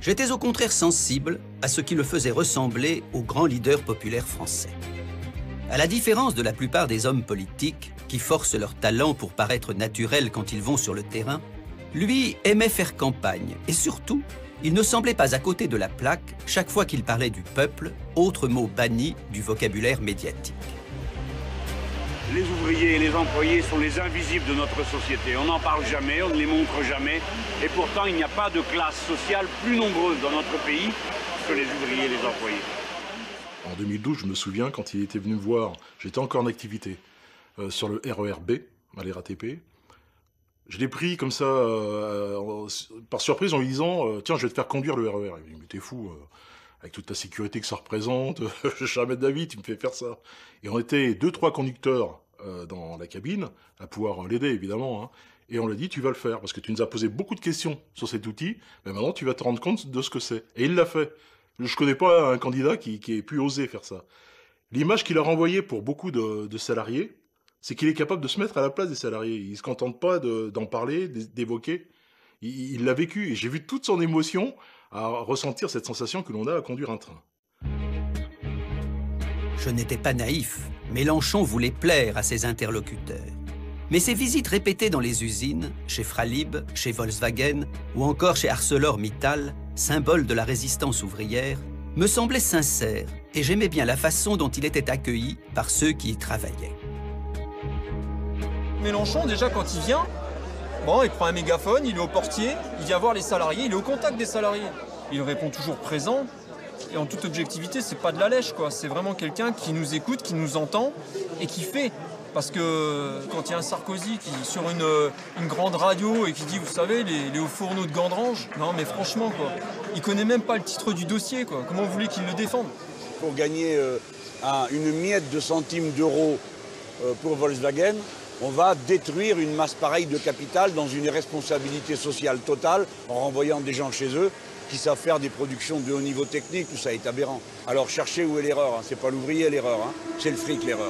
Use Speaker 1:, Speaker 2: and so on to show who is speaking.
Speaker 1: J'étais au contraire sensible à ce qui le faisait ressembler au grand leader populaire français. À la différence de la plupart des hommes politiques, qui forcent leur talent pour paraître naturels quand ils vont sur le terrain, lui aimait faire campagne et surtout, il ne semblait pas à côté de la plaque chaque fois qu'il parlait du peuple, autre mot banni du vocabulaire médiatique.
Speaker 2: Les ouvriers et les employés sont les invisibles de notre société. On n'en parle jamais, on ne les montre jamais. Et pourtant, il n'y a pas de classe sociale plus nombreuse dans notre pays que les ouvriers et les employés.
Speaker 3: En 2012, je me souviens, quand il était venu me voir, j'étais encore en activité sur le RER B, à la RATP. Je l'ai pris comme ça, par surprise, en lui disant « Tiens, je vais te faire conduire le RER ». Il me dit « Mais t'es fou, avec toute la sécurité que ça représente, jamais de la vie, tu me fais faire ça ». Et on était 2-3 conducteurs dans la cabine, à pouvoir l'aider évidemment, hein. Et on lui a dit « Tu vas le faire, parce que tu nous as posé beaucoup de questions sur cet outil, mais maintenant tu vas te rendre compte de ce que c'est ». Et il l'a fait. Je connais pas un candidat qui ait pu oser faire ça. L'image qu'il a renvoyée pour beaucoup de salariés, c'est qu'il est capable de se mettre à la place des salariés. Il ne se contente pas d'en parler, d'évoquer. Il l'a vécu. Et j'ai vu toute son émotion à ressentir cette sensation que l'on a à conduire un train.
Speaker 1: Je n'étais pas naïf. Mélenchon voulait plaire à ses interlocuteurs. Mais ses visites répétées dans les usines, chez Fralib, chez Volkswagen ou encore chez ArcelorMittal, symbole de la résistance ouvrière, me semblaient sincères et j'aimais bien la façon dont il était accueilli par ceux qui y travaillaient.
Speaker 4: Mélenchon, déjà, quand il vient, bon, il prend un mégaphone, il est au portier, il vient voir les salariés, il est au contact des salariés. Il répond toujours présent. Et en toute objectivité, c'est pas de la lèche, quoi. C'est vraiment quelqu'un qui nous écoute, qui nous entend et qui fait. Parce que quand il y a un Sarkozy qui sur une grande radio et qui dit, vous savez, les hauts fourneaux de Gandrange, non mais franchement, quoi, il connaît même pas le titre du dossier, quoi. Comment vous voulez qu'il le défende?
Speaker 2: Pour gagner une miette de centimes d'euros pour Volkswagen, on va détruire une masse pareille de capital dans une irresponsabilité sociale totale en renvoyant des gens chez eux qui savent faire des productions de haut niveau technique, tout ça est aberrant. Alors cherchez où est l'erreur, hein. C'est pas l'ouvrier l'erreur, hein. C'est le fric l'erreur.